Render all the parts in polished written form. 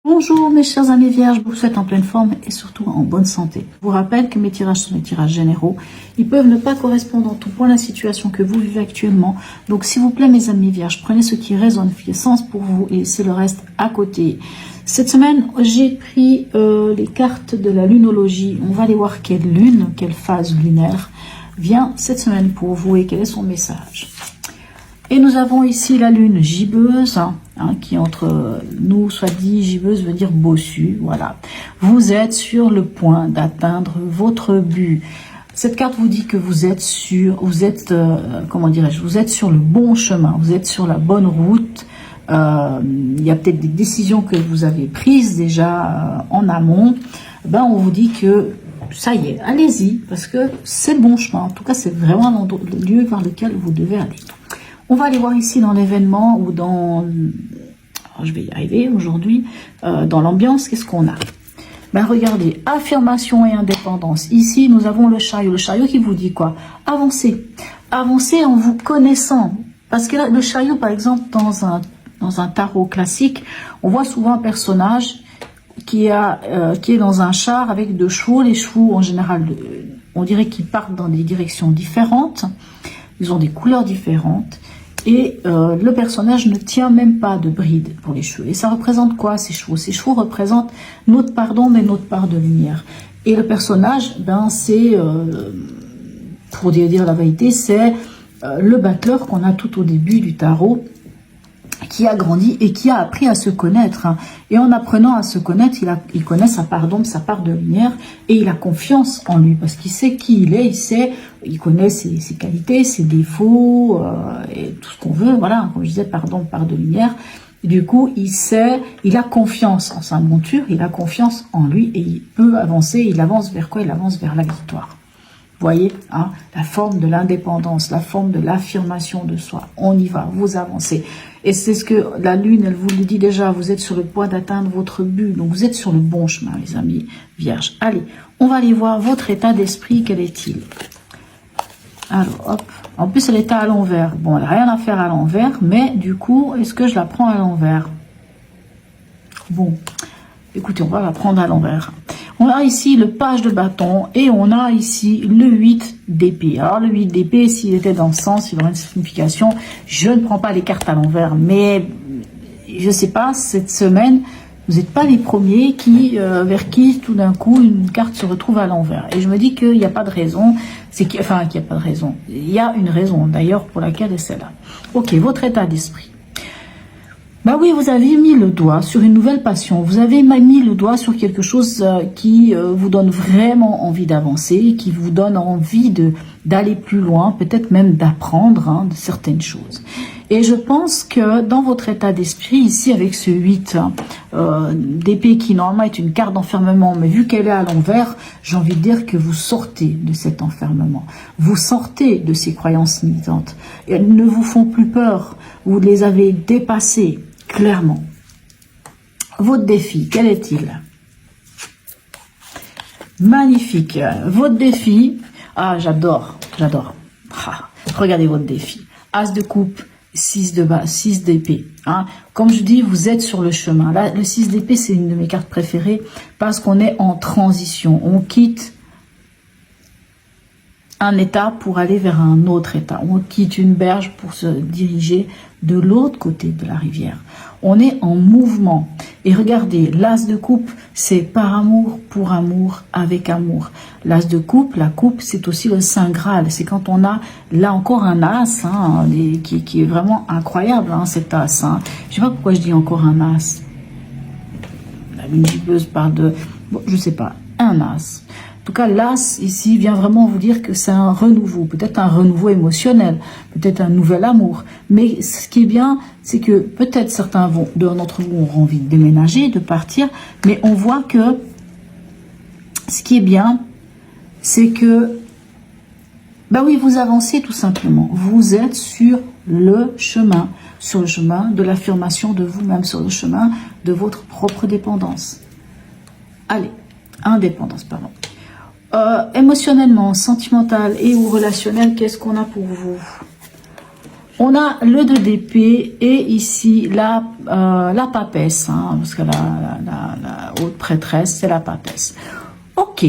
Bonjour mes chers amis vierges, je vous souhaite en pleine forme et surtout en bonne santé. Je vous rappelle que mes tirages sont des tirages généraux. Ils peuvent ne pas correspondre en tout point à la situation que vous vivez actuellement. Donc s'il vous plaît mes amis vierges, prenez ce qui résonne, fait sens pour vous et laissez le reste à côté. Cette semaine, j'ai pris les cartes de la lunologie. On va aller voir quelle lune, quelle phase lunaire vient cette semaine pour vous et quel est son message. Et nous avons ici la lune gibbeuse, qui entre nous, soit dit gibbeuse veut dire bossu, voilà. Vous êtes sur le point d'atteindre votre but. Cette carte vous dit que vous êtes sur, comment dirais-je, vous êtes sur le bon chemin, vous êtes sur la bonne route. Il y a peut-être des décisions que vous avez prises déjà en amont. Ben, on vous dit que ça y est, allez-y, parce que c'est le bon chemin. En tout cas, c'est vraiment le lieu vers lequel vous devez aller. On va aller voir ici dans l'événement ou dans, je vais y arriver aujourd'hui, dans l'ambiance, qu'est-ce qu'on a? Ben regardez, affirmation et indépendance. Ici, nous avons le chariot qui vous dit quoi? Avancez. Avancez en vous connaissant. Parce que là, le chariot, par exemple, dans un tarot classique, on voit souvent un personnage qui est dans un char avec deux chevaux. Les chevaux, en général, on dirait qu'ils partent dans des directions différentes. Ils ont des couleurs différentes. Et le personnage ne tient même pas de bride pour les cheveux. Et ça représente quoi ces chevaux? Ces chevaux représentent notre part d'ombre et notre part de lumière. Et le personnage, ben c'est, pour dire la vérité, c'est le battleur qu'on a tout au début du tarot, qui a grandi et qui a appris à se connaître. Et en apprenant à se connaître, il connaît sa part d'ombre, sa part de lumière, et il a confiance en lui, parce qu'il sait qui il est, il connaît ses qualités, ses défauts, et tout ce qu'on veut, voilà, comme je disais, part d'ombre, part de lumière. Et du coup, il a confiance en sa monture, il a confiance en lui, et il peut avancer, il avance vers quoi? Il avance vers la victoire. Vous voyez, la forme de l'indépendance, la forme de l'affirmation de soi. On y va, vous avancez. Et c'est ce que la lune, elle vous le dit déjà, vous êtes sur le point d'atteindre votre but. Donc vous êtes sur le bon chemin, les amis vierges. Allez, on va aller voir votre état d'esprit, quel est-il? Alors, hop. En plus, elle est à l'envers. Bon, elle n'a rien à faire à l'envers, mais du coup, est-ce que je la prends à l'envers? Bon, écoutez, on va la prendre à l'envers. On a ici le page de bâton et on a ici le 8 d'épée. Alors le 8 d'épée, s'il était dans le sens, il aurait une signification. Je ne prends pas les cartes à l'envers, mais je ne sais pas, cette semaine, vous n'êtes pas les premiers vers qui tout d'un coup une carte se retrouve à l'envers. Et je me dis qu'il n'y a pas de raison, qu'il n'y a pas de raison. Il y a une raison d'ailleurs pour laquelle c'est là. Ok, votre état d'esprit. Bah oui, vous avez mis le doigt sur une nouvelle passion. Vous avez mis le doigt sur quelque chose qui vous donne vraiment envie d'avancer, qui vous donne envie d'aller plus loin, peut-être même d'apprendre de certaines choses. Et je pense que dans votre état d'esprit, ici, avec ce 8 d'épée qui normalement est une carte d'enfermement, mais vu qu'elle est à l'envers, j'ai envie de dire que vous sortez de cet enfermement. Vous sortez de ces croyances limitantes. Elles ne vous font plus peur. Vous les avez dépassées. Clairement. Votre défi, quel est-il? Magnifique. Votre défi, j'adore. Regardez votre défi. As de coupe, 6 d'épée. Comme je dis, vous êtes sur le chemin. Là, le 6 d'épée, c'est une de mes cartes préférées parce qu'on est en transition. On quitte un état pour aller vers un autre état. On quitte une berge pour se diriger de l'autre côté de la rivière. On est en mouvement. Et regardez, l'as de coupe, c'est par amour, pour amour, avec amour. L'as de coupe, la coupe, c'est aussi le Saint Graal. C'est quand on a, là encore, un as qui est vraiment incroyable, cet as. Je sais pas pourquoi je dis encore un as. La lune gibbeuse parle de, bon, je sais pas, un as. En tout cas, l'as, ici, vient vraiment vous dire que c'est un renouveau, peut-être un renouveau émotionnel, peut-être un nouvel amour. Mais ce qui est bien, c'est que peut-être certains d'entre vous auront envie de déménager, de partir, mais on voit que ce qui est bien, c'est que, bah oui, vous avancez tout simplement. Vous êtes sur le chemin de l'affirmation de vous-même, sur le chemin de votre propre dépendance. Allez, indépendance, pardon. Émotionnellement, sentimental et ou relationnel, qu'est-ce qu'on a pour vous? On a le 2 d'épée et ici la papesse, hein, parce que la haute prêtresse, c'est la papesse. Ok.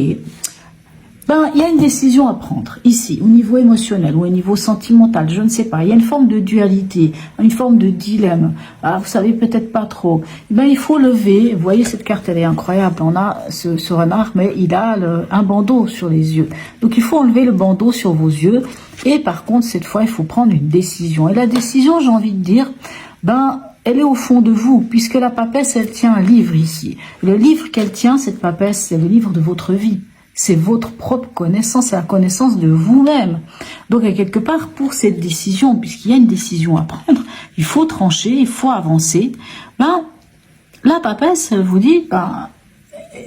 Ben, il y a une décision à prendre ici, au niveau émotionnel ou au niveau sentimental, je ne sais pas. Il y a une forme de dualité, une forme de dilemme. Ah, vous savez peut-être pas trop. Ben, il faut lever. Vous voyez, cette carte, elle est incroyable. On a ce renard, mais il a un bandeau sur les yeux. Donc, il faut enlever le bandeau sur vos yeux. Et par contre, cette fois, il faut prendre une décision. Et la décision, j'ai envie de dire, ben, elle est au fond de vous, puisque la papesse, elle tient un livre ici. Le livre qu'elle tient, cette papesse, c'est le livre de votre vie. C'est votre propre connaissance, c'est la connaissance de vous-même. Donc, quelque part, pour cette décision, puisqu'il y a une décision à prendre, il faut trancher, il faut avancer. Ben, la papesse, elle vous dit, ben,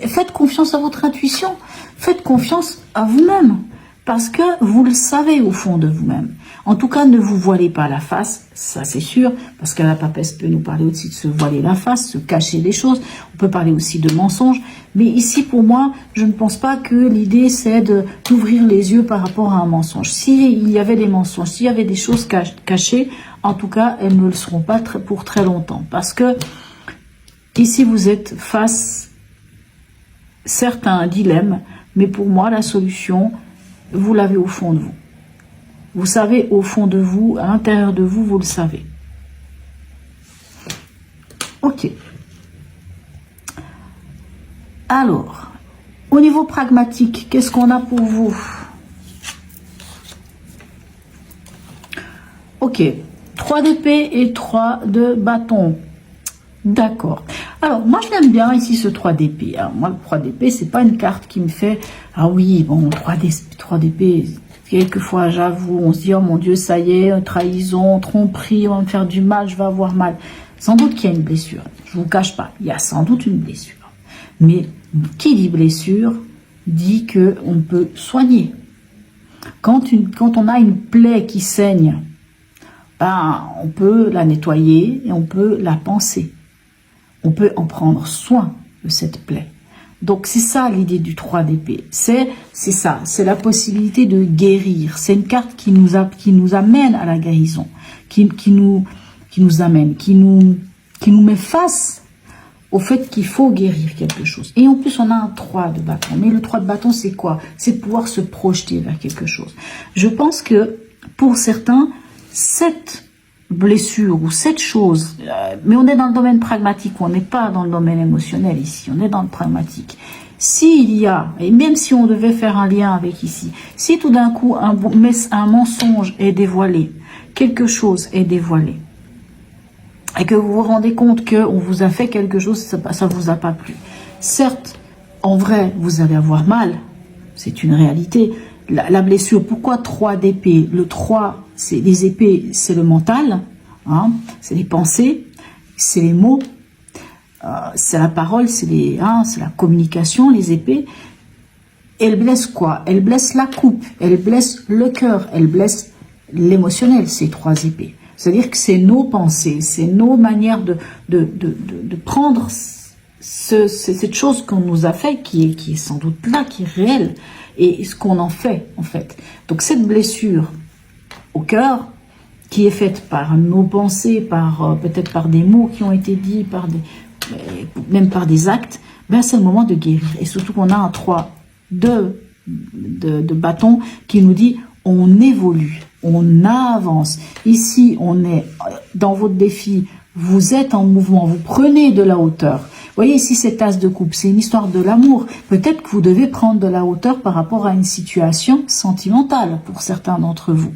faites confiance à votre intuition, faites confiance à vous-même, parce que vous le savez au fond de vous-même. En tout cas, ne vous voilez pas la face, ça c'est sûr, parce que la papesse peut nous parler aussi de se voiler la face, se cacher des choses. On peut parler aussi de mensonges. Mais ici, pour moi, je ne pense pas que l'idée c'est d'ouvrir les yeux par rapport à un mensonge. S'il y avait des mensonges, s'il y avait des choses cachées, en tout cas, elles ne le seront pas pour très longtemps. Parce que ici, vous êtes face, certes, à un dilemme, mais pour moi, la solution, vous l'avez au fond de vous. Vous savez, au fond de vous, à l'intérieur de vous, vous le savez. Ok. Alors, au niveau pragmatique, qu'est-ce qu'on a pour vous? Ok. 3 d'épée et 3 de bâton. D'accord. Alors, moi, je l'aime bien ici, ce 3 d'épée. Alors, moi, le 3 d'épée, c'est pas une carte qui me fait... Ah oui, bon, 3 d'épée... Quelquefois, j'avoue, on se dit, oh mon Dieu, ça y est, trahison, tromperie, on va me faire du mal, je vais avoir mal. Sans doute qu'il y a une blessure. Je ne vous cache pas, il y a sans doute une blessure. Mais qui dit blessure, dit qu'on peut soigner. Quand on a une plaie qui saigne, ben, on peut la nettoyer et on peut la panser. On peut en prendre soin de cette plaie. Donc, c'est ça l'idée du 3 d'épée. C'est ça, c'est la possibilité de guérir. C'est une carte qui nous amène à la guérison, qui nous met face au fait qu'il faut guérir quelque chose. Et en plus, on a un 3 de bâton. Mais le 3 de bâton, c'est quoi? C'est pouvoir se projeter vers quelque chose. Je pense que, pour certains, cette blessure ou cette chose, mais on est dans le domaine pragmatique, on n'est pas dans le domaine émotionnel ici, on est dans le pragmatique. S'il y a, et même si on devait faire un lien avec ici, si tout d'un coup un mensonge est dévoilé, quelque chose est dévoilé, et que vous vous rendez compte qu'on vous a fait quelque chose, ça vous a pas plu. Certes, en vrai, vous allez avoir mal, c'est une réalité. La blessure, pourquoi 3 d'épée? Le 3, c'est les épées, c'est le mental, hein, c'est les pensées, c'est les mots, c'est la parole, c'est la communication, les épées. Elle blesse quoi? Elle blesse la coupe, elle blesse le cœur, elle blesse l'émotionnel, ces 3 épées. C'est-à-dire que c'est nos pensées, c'est nos manières de prendre cette chose qu'on nous a fait, qui est sans doute là, qui est réelle, et ce qu'on en fait, en fait. Donc cette blessure au cœur, qui est faite par nos pensées, peut-être par des mots qui ont été dits, même par des actes, ben c'est le moment de guérir. Et surtout qu'on a un 3 de bâton qui nous dit on évolue, on avance. Ici, on est dans votre défi, vous êtes en mouvement, vous prenez de la hauteur. Vous voyez ici cette as de coupe, c'est une histoire de l'amour. Peut-être que vous devez prendre de la hauteur par rapport à une situation sentimentale pour certains d'entre vous.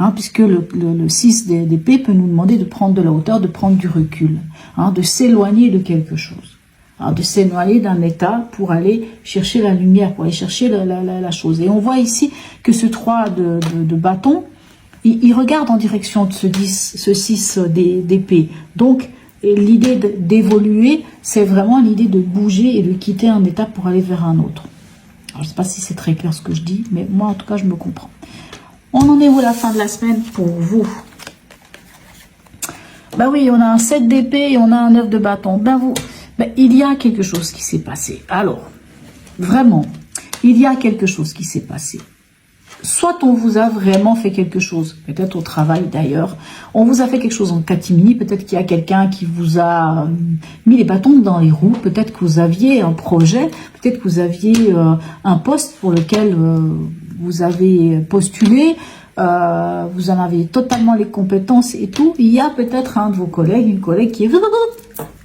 Hein, puisque le 6 d'épée peut nous demander de prendre de la hauteur, de prendre du recul, hein, de s'éloigner de quelque chose, hein, de s'éloigner d'un état pour aller chercher la lumière, pour aller chercher la chose. Et on voit ici que ce 3 de bâton, il regarde en direction de ce 6 d'épée. Donc, l'idée d'évoluer, c'est vraiment l'idée de bouger et de quitter un état pour aller vers un autre. Alors, je ne sais pas si c'est très clair ce que je dis, mais moi, en tout cas, je me comprends. On en est où la fin de la semaine pour vous? Ben oui, on a un 7 d'épée et on a un 9 de bâton. Il y a quelque chose qui s'est passé. Alors, vraiment, il y a quelque chose qui s'est passé. soit on vous a vraiment fait quelque chose, peut-être au travail d'ailleurs, on vous a fait quelque chose en catimini, peut-être qu'il y a quelqu'un qui vous a mis les bâtons dans les roues, peut-être que vous aviez un projet, peut-être que vous aviez un poste pour lequel vous avez postulé, vous en avez totalement les compétences et tout. Il y a peut-être un de vos collègues, une collègue qui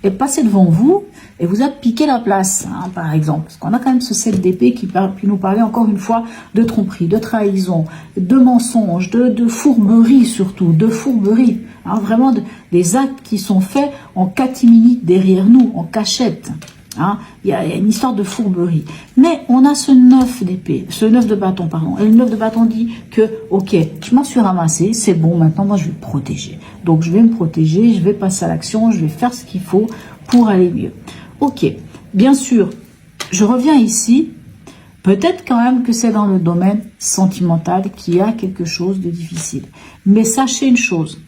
est passé devant vous et vous a piqué la place, hein, par exemple. Parce qu'on a quand même ce 7 d'épée qui nous parlait encore une fois de tromperie, de trahison, de mensonges, de fourberie surtout, de fourberie. Hein, vraiment des actes qui sont faits en catimini derrière nous, en cachette. Hein, il y a une histoire de fourberie. Mais on a ce 9 d'épée, ce 9 de bâton, pardon. Et le 9 de bâton dit que, ok, je m'en suis ramassé, c'est bon, maintenant moi je vais me protéger. Donc je vais me protéger, je vais passer à l'action, je vais faire ce qu'il faut pour aller mieux. Ok, bien sûr, je reviens ici, peut-être quand même que c'est dans le domaine sentimental qu'il y a quelque chose de difficile. Mais sachez une chose,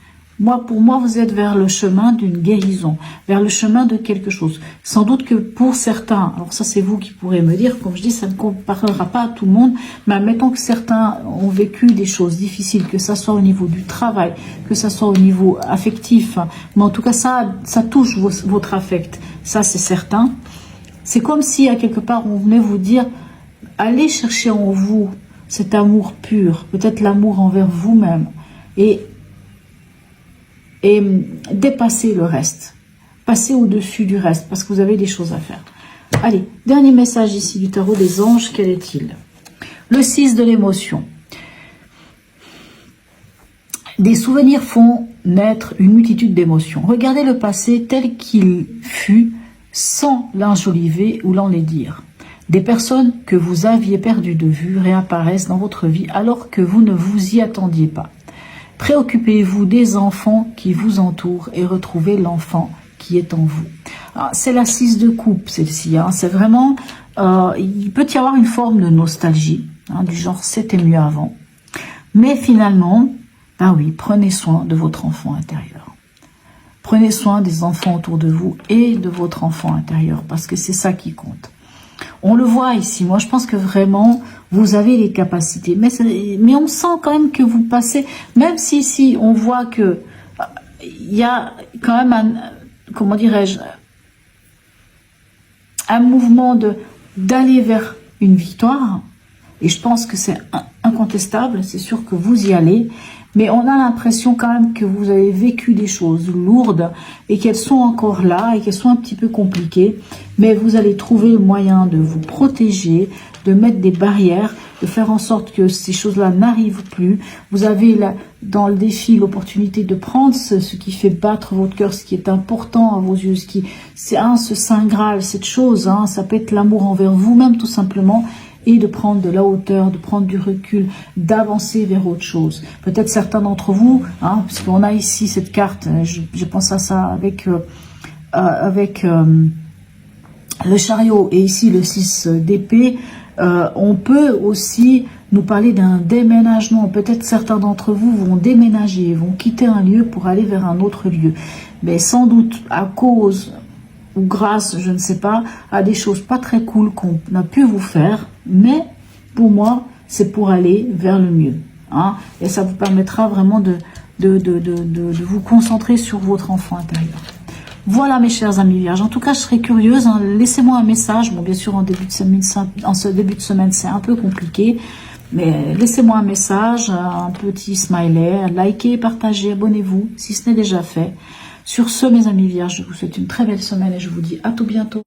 pour moi, vous êtes vers le chemin d'une guérison, vers le chemin de quelque chose. Sans doute que pour certains, alors ça c'est vous qui pourrez me dire, comme je dis, ça ne parlera pas à tout le monde, mais admettons que certains ont vécu des choses difficiles, que ça soit au niveau du travail, que ça soit au niveau affectif, mais en tout cas ça touche votre affect, ça c'est certain. C'est comme si à quelque part on venait vous dire, allez chercher en vous cet amour pur, peut-être l'amour envers vous-même, et dépasser le reste, passer au-dessus du reste, parce que vous avez des choses à faire. Allez, dernier message ici du tarot des anges, quel est-il? Le 6 de l'émotion. Des souvenirs font naître une multitude d'émotions. Regardez le passé tel qu'il fut, sans l'enjoliver ou l'enlaidir. Des personnes que vous aviez perdues de vue réapparaissent dans votre vie alors que vous ne vous y attendiez pas. Préoccupez-vous des enfants qui vous entourent et retrouvez l'enfant qui est en vous. C'est la 6 de coupe, celle-ci. Hein. C'est vraiment, il peut y avoir une forme de nostalgie, hein, du genre c'était mieux avant. Mais finalement, ben oui, prenez soin de votre enfant intérieur. Prenez soin des enfants autour de vous et de votre enfant intérieur, parce que c'est ça qui compte. On le voit ici, moi je pense que vraiment vous avez les capacités, mais on sent quand même que vous passez, même si ici on voit que il y a quand même comment dirais-je, un mouvement d'aller vers une victoire, et je pense que c'est incontestable, c'est sûr que vous y allez, mais on a l'impression quand même que vous avez vécu des choses lourdes et qu'elles sont encore là et qu'elles sont un petit peu compliquées, mais vous allez trouver le moyen de vous protéger, de mettre des barrières, de faire en sorte que ces choses-là n'arrivent plus. Vous avez là, dans le défi l'opportunité de prendre ce qui fait battre votre cœur, ce qui est important à vos yeux, c'est ce Saint Graal, cette chose, hein, ça peut être l'amour envers vous-même tout simplement, et de prendre de la hauteur, de prendre du recul, d'avancer vers autre chose. Peut-être certains d'entre vous, hein, parce qu'on a ici cette carte, je pense à ça avec le chariot et ici le 6 d'épée, on peut aussi nous parler d'un déménagement. Peut-être certains d'entre vous vont déménager, vont quitter un lieu pour aller vers un autre lieu. Mais sans doute à cause ou grâce, je ne sais pas, à des choses pas très cool qu'on a pu vous faire, mais pour moi, c'est pour aller vers le mieux. Hein, et ça vous permettra vraiment de vous concentrer sur votre enfant intérieur. Voilà mes chers amis vierges, en tout cas je serais curieuse, hein, laissez-moi un message, bon bien sûr en ce début de semaine c'est un peu compliqué, mais laissez-moi un message, un petit smiley, likez, partagez, abonnez-vous si ce n'est déjà fait. Sur ce mes amis vierges, je vous souhaite une très belle semaine et je vous dis à tout bientôt.